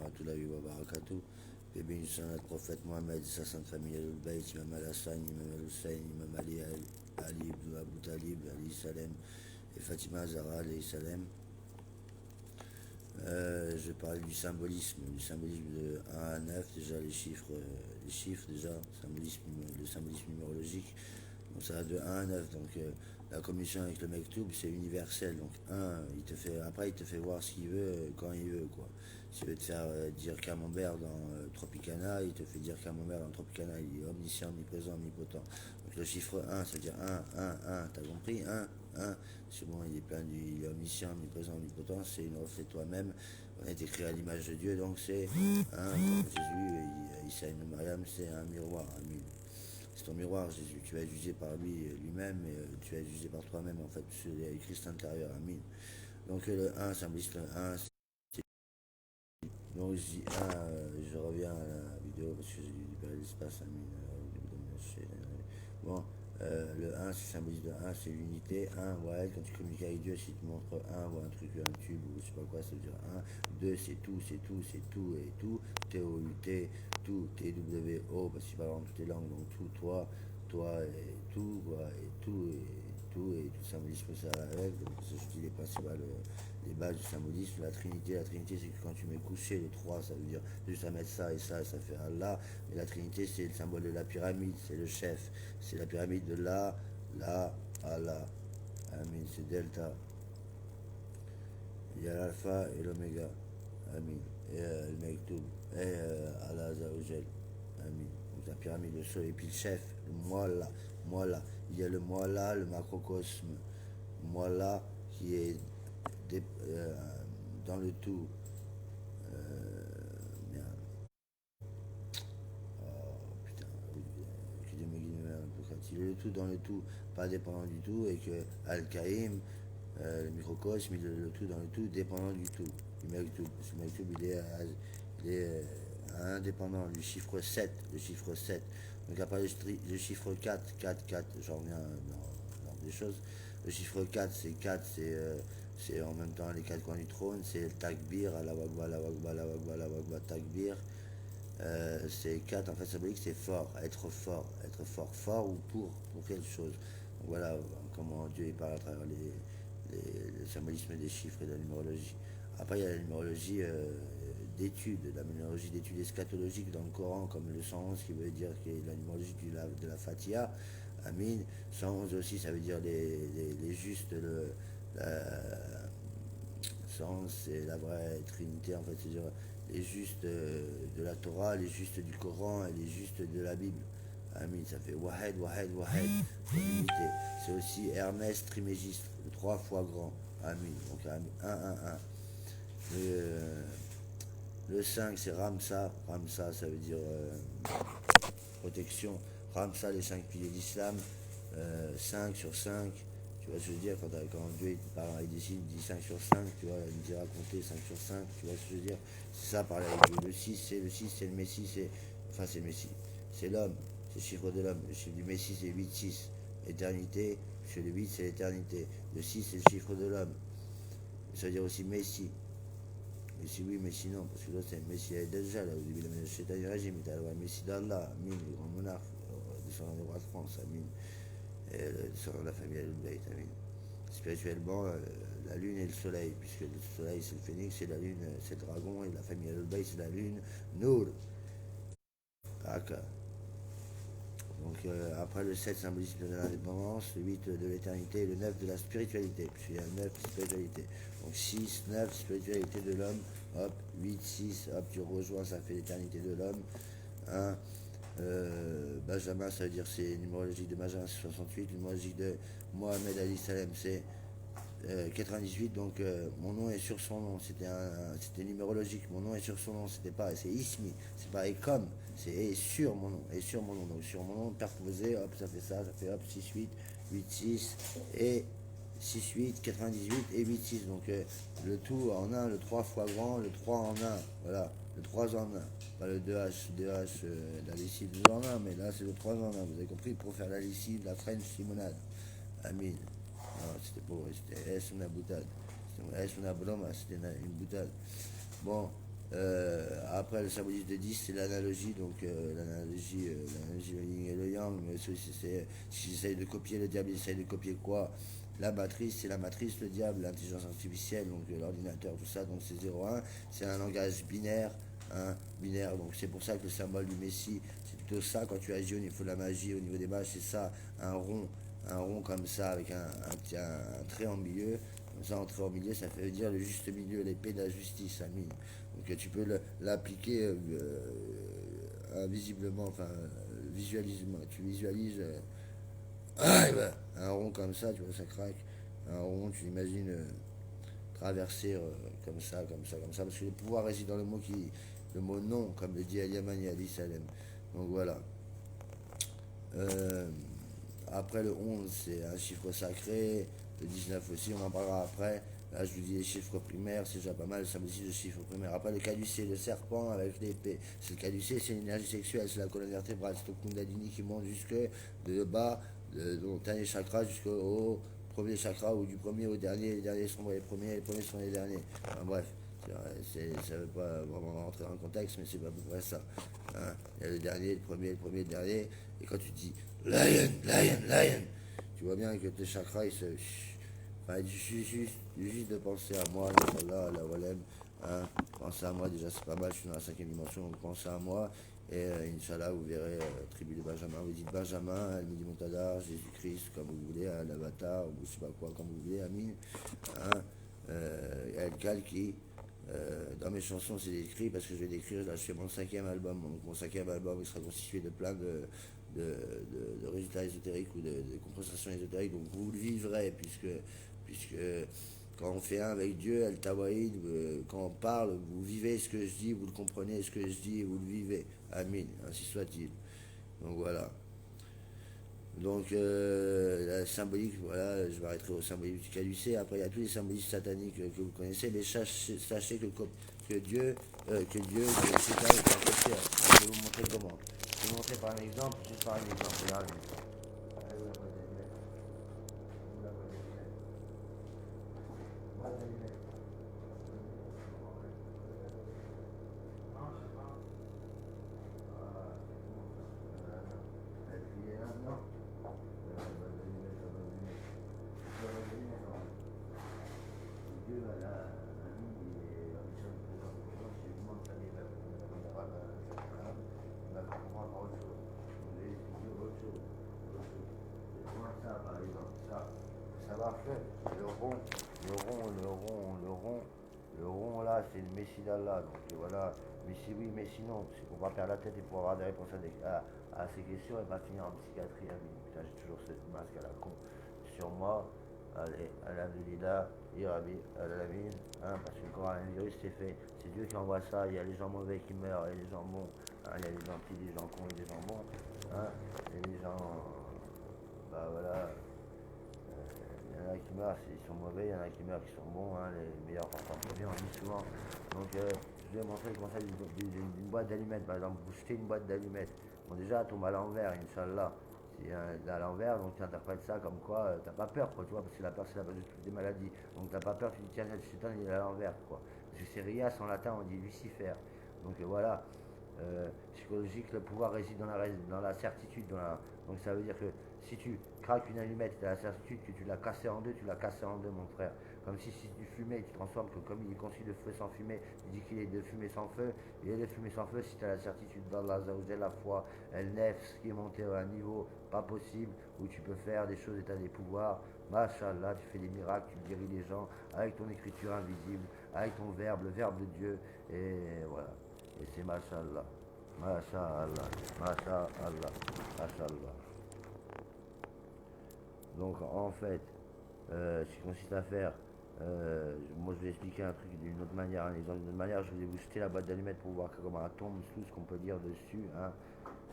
rahmatullahi wa barakatuh. Et béni soit notre prophète Mohammed, sa sainte famille Al-Bayt, Imam Al-Hassan, Imam Al-Hussein, Imam Ali, Ali ibn Abu Talib, Ali Salem et Fatima Zahra, Ali Salem. Je parle du symbolisme de 1 à 9, déjà les chiffres déjà, le symbolisme numérologique. Donc ça va de 1 à 9, donc la commission avec le Mektoub c'est universel, donc 1, après il te fait voir ce qu'il veut quand il veut, quoi. S'il veut te faire dire Camembert dans Tropicana, il te fait dire Camembert dans Tropicana, il est omniscient, omniprésent, omnipotent. Donc le chiffre 1, c'est-à-dire 1, t'as compris 1, c'est bon, il est omniscient, omniprésent, omnipotent, c'est une reflet de toi-même, on est écrit à l'image de Dieu, donc c'est 1, comme Jésus, Issa ibn Mariam, c'est un miroir, c'est ton miroir, Jésus. Tu vas être jugé par lui-même et tu vas être jugé par toi-même, en fait, sur le Christ intérieur. Amin. Donc le 1 symbolise le 1. Donc je dis 1, je reviens à la vidéo parce que j'ai dû libérer l'espace. Amin. Bon, le 1, c'est symbolise le 1, c'est l'unité. 1, ouais, quand tu communiques avec Dieu, s'il te montre 1 ou un truc, un tube ou je sais pas quoi, ça veut dire 1. 2, c'est tout et tout. T-O-U-T, tout, T-W-O, parce qu'il parle en toutes les langues, donc tout, toi et tout, et tout symbolisme ça avec. Donc je dis les principales, les bases du symbolisme. La Trinité, c'est que quand tu mets couché, les 3, ça veut dire juste à mettre ça et ça fait Allah. Mais la Trinité, c'est le symbole de la pyramide, c'est le chef. C'est la pyramide de la, Allah. Amin, c'est delta. Il y a l'alpha et l'oméga. Amin. Et le Mektoub. Et Allah Azzawajal. Amin. Donc la pyramide, le sol. Et puis le chef, le moi là. Il y a le moi là, le macrocosme. Moi là, qui est dans le tout. Merde. Oh putain. Que Dieu me guide un peu quand il est le tout dans le tout, pas dépendant du tout. Et que Al-Kaïm, le microcosme, il est le tout dans le tout, dépendant du tout. Le Mektoub, il est indépendant du chiffre 7, le chiffre 7. Donc après le chiffre 4, j'en reviens dans des choses. Le chiffre 4, c'est en même temps les 4 coins du trône, c'est le takbir, la wagba, takbir. C'est 4, en fait, symbolique, c'est fort, être fort ou pour quelque chose. Donc voilà comment Dieu parle à travers le symbolisme des chiffres et de la numérologie. Après, il y a la numérologie la numérologie d'études eschatologiques dans le Coran, comme le 111 qui veut dire que la numérologie de la Fatiha. Amin. 111 aussi, ça veut dire les justes, 111 c'est la vraie trinité, en fait, c'est-à-dire les justes de la Torah, les justes du Coran et les justes de la Bible. Amin, ça fait Wahed, l'unité. C'est aussi Hermès Trimégiste, le 3 fois grand. Amin, donc Amin, 1. Le 5, c'est Ramsa. Ramsa, ça veut dire protection. Ramsa, les 5 piliers d'islam. 5 sur 5. Tu vois ce que je veux dire, quand Dieu il décide, il dit 5 sur 5, tu vois, il dit raconter 5 sur 5, tu vois ce que je veux dire. C'est ça par le 6, c'est le Messie, c'est le Messie. C'est l'homme, c'est le chiffre de l'homme. Le chiffre du Messie, c'est 8-6. Éternité, puisque le 8, c'est l'éternité. Le 6, c'est le chiffre de l'homme. Ça veut dire aussi Messie. Mais si oui, mais sinon, parce que là c'est un Messie déjà, là, au début de la régime, il a le Messie d'Allah, Amin, le grand monarque, descendant des rois de France, Amin, et le descendant de la famille Al-Bayt, Amin. Spirituellement, la lune et le soleil, puisque le soleil c'est le phénix, et la lune c'est le dragon, et la famille Al-Bayt c'est la lune, Nour, Aka. Donc après le 7 symbolise de l'indépendance, le 8 de l'éternité et le 9 de la spiritualité, puisqu'il y a 9 spiritualité. Donc 6, 9, spiritualité de l'homme, hop, 8, 6, hop, tu rejoins, ça fait l'éternité de l'homme. 1, Benjamin, ça veut dire c'est numérologique de Benjamin, c'est 68, numérologique de Mohamed Ali Salem, c'est 98, donc mon nom est sur son nom, c'était numérologique, mon nom est sur son nom, c'est Ismi, c'est pas comme, c'est sur mon nom, donc sur mon nom, perposé, hop, ça fait hop, 6, 8, 8, 6, et 6, 8, 98 et 8, 6, donc le tout en un, le 3 fois grand, le 3 en un, voilà, le 3 en un, pas le 2H, la lessive 2 en un, mais là c'est le 3 en un, vous avez compris, pour faire la lessive, la French limonade, Amin. Non, c'était pas vrai, c'était S, una boutade. C'était S, una broma, c'était une boutade. Bon, Après, le symbolisme de 10, c'est l'analogie, donc l'analogie, le yin et le yang. Mais si j'essaye de copier le diable, il essaye de copier quoi? La matrice, c'est la matrice, le diable, l'intelligence artificielle, donc l'ordinateur, tout ça, donc c'est 0-1. C'est un langage binaire, hein, binaire, donc c'est pour ça que le symbole du Messie, c'est plutôt ça quand tu agis au niveau de la magie, au niveau des mages, c'est ça, un rond comme ça, avec un trait en milieu. Comme ça, en trait en milieu, ça veut dire le juste milieu, l'épée de la justice, Amine. Donc tu peux l'appliquer invisiblement, enfin visualisement. Tu visualises un rond comme ça, tu vois, ça craque. Un rond, tu imagines traverser comme ça, comme ça, comme ça, parce que le pouvoir réside dans le mot non, comme le dit Al-Yamani Ali Salem. Donc voilà. Euh, Après le 11, c'est un chiffre sacré. Le 19 aussi, on en parlera après. Là, je vous dis les chiffres primaires, c'est déjà pas mal, ça me dit le chiffre primaire. Après, le caducé, le serpent avec l'épée. C'est le caducé, c'est l'énergie sexuelle, c'est la colonne vertébrale, c'est le Kundalini qui monte jusque de bas, de ton dernier chakra jusqu'au premier chakra, ou du premier au dernier. Les derniers sont les premiers sont les derniers. Enfin, bref. Ça ne veut pas vraiment rentrer dans le contexte, mais c'est pas à peu près ça. Hein. Il y a le dernier, le premier, le dernier. Et quand tu dis Lion, Lion, Lion, tu vois bien que tes chakras, ils se. Enfin, juste de penser à moi, Inch'Allah, la Walem, hein, pensez à moi, déjà c'est pas mal, je suis dans la cinquième dimension, donc pensez à moi, et Inch'Allah, vous verrez, tribu de Benjamin, vous dites Benjamin, Midi Montadar, Jésus-Christ, comme vous voulez, l'avatar, ou je sais pas quoi, comme vous voulez, Amin, hein, El qui dans mes chansons, c'est écrit parce que je vais décrire, là je fais mon cinquième album. Donc mon cinquième album il sera constitué de plein de résultats ésotériques ou de compensations ésotériques. Donc vous le vivrez, puisque quand on fait un avec Dieu, El Tawaïd, quand on parle, vous vivez ce que je dis, vous le comprenez ce que je dis, vous le vivez. Amin, ainsi soit-il. Donc voilà. Donc la symbolique, voilà, je m'arrêterai au symbolique du caducée. Après, il y a tous les symbolismes sataniques que vous connaissez, mais sachez que Dieu, que c'est un côté. Je vais vous montrer comment. Je vais vous montrer par un exemple, juste par un exemple. Regardez. Ça marche. Le rond là, c'est le Messie d'Allah. Donc voilà, Messie oui, Messie non. C'est pour pas perdre la tête et pour avoir des réponses à ces questions et pas finir en psychiatrie. Hein. Putain, j'ai toujours cette masque à la con sur moi. Allez, alhamdulillah, Irabi, alamin, hein, parce que le coronavirus c'est fait, c'est Dieu qui envoie ça, il y a les gens mauvais qui meurent, et les gens bons, hein, il y a les gentils, des gens cons et des gens bons, hein, et les gens, bah voilà, il y en a qui meurent, ils sont mauvais, il y en a qui meurent, qui sont bons, hein, les meilleurs parfois bien, on dit souvent. Donc je vais montrer comment ça d'une boîte d'allumettes, par exemple, vous jetez une boîte d'allumettes. Bon déjà, elle tombe à l'envers, Inch'Allah. C'est à l'envers, donc tu interprètes ça comme quoi t'as pas peur, quoi, tu vois, parce que la peur c'est la base de toutes les maladies. Donc t'as pas peur, tu dis tiens, le chétan il est à l'envers, quoi. Parce que c'est Rias en latin, on dit Lucifer. Donc voilà, psychologique, le pouvoir réside dans la certitude. Donc ça veut dire que si tu craques une allumette, tu as la certitude que tu l'as cassée en deux, tu l'as cassée en deux, mon frère. Comme si tu fumais, tu transformes que comme il est conçu de feu sans fumée, tu dis qu'il est de fumée sans feu, il est de fumée sans feu si tu as la certitude d'Allah, la foi, el nefs qui est monté à un niveau pas possible, où tu peux faire des choses et tu as des pouvoirs. Machallah, tu fais des miracles, tu guéris les gens avec ton écriture invisible, avec ton verbe, le verbe de Dieu, et voilà. Et c'est Mashallah. Mashallah. Mashallah. Mashallah. Donc en fait, ce qui consiste à faire, moi je vais expliquer un truc d'une autre manière, un exemple d'une autre manière, je vais vous jeter la boîte d'allumettes pour voir comment elle tombe, tout ce qu'on peut dire dessus. Hein.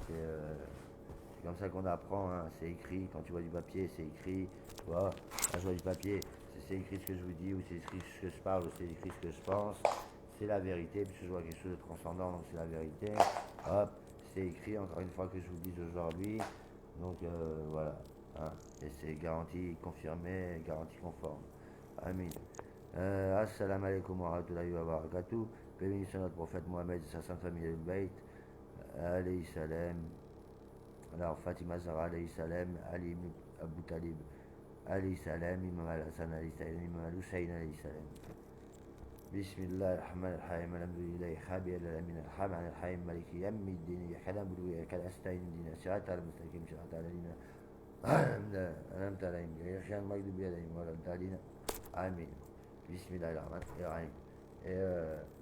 C'est comme ça qu'on apprend, hein. C'est écrit, quand tu vois du papier, c'est écrit. Tu vois, quand je vois du papier, c'est écrit ce que je vous dis, ou c'est écrit ce que je parle, ou c'est écrit ce que je pense. C'est la vérité, puisque je vois quelque chose de transcendant, donc c'est la vérité. Hop, c'est écrit encore une fois que je vous dis aujourd'hui. Donc voilà. Hein. Et c'est garanti confirmé, garanti conforme. Amin. Assalamu alaikum wa rahmatullahi wa barakatuh. Paix béni sur notre prophète Mohammed et sa sainte famille al-Bayt, alayhi salam. Alors Fatima Zahra alayhi salam, Ali ibn Abu Talib alayhi salam, Imam al-Hassan alayhi salam, Imam al-Hussein alayhi salam. Bismillah ar-Rahman ar-Rahim, alhamdulillahi khabi al-alamin al-Rahman al-Rahim, maliki yammi ad-din, kalam buduya, kal astain din, sirat al-mustaqim, sirat al-alina, alam talaim, yakhyan magdubi alayhim, wa al-dalina, amin. Bismillah ar-Rahman ar-Rahim. Et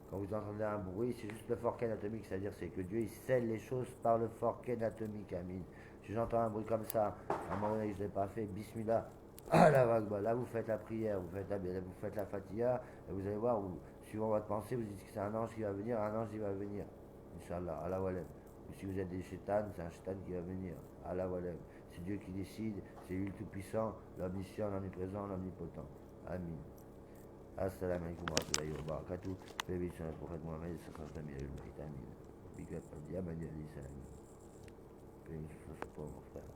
quand vous entendez un bruit, c'est juste le forquet atomique, c'est-à-dire c'est que Dieu il scelle les choses par le forquet atomique, amin. Si j'entends un bruit comme ça, à un moment donné je ne l'ai pas fait, bismillah, là vous faites la prière, vous faites la fatiha, et vous allez voir, suivant votre pensée, vous dites que c'est un ange qui va venir, un ange qui va venir, Inch'Allah, Allah walem. Ou si vous êtes des chétans, c'est un chétan qui va venir, Allah walem. C'est Dieu qui décide, c'est lui le tout-puissant, l'omniscient, l'omniprésent, l'omnipotent, amin. Assalamu alaikum wa rahmatullahi wa barakatuh. Paix béni sur notre prophète Mohammed, sa sainte famille al-Bayt, amin. Big up, Diamani alayhi salam. Paix béni sur son frère.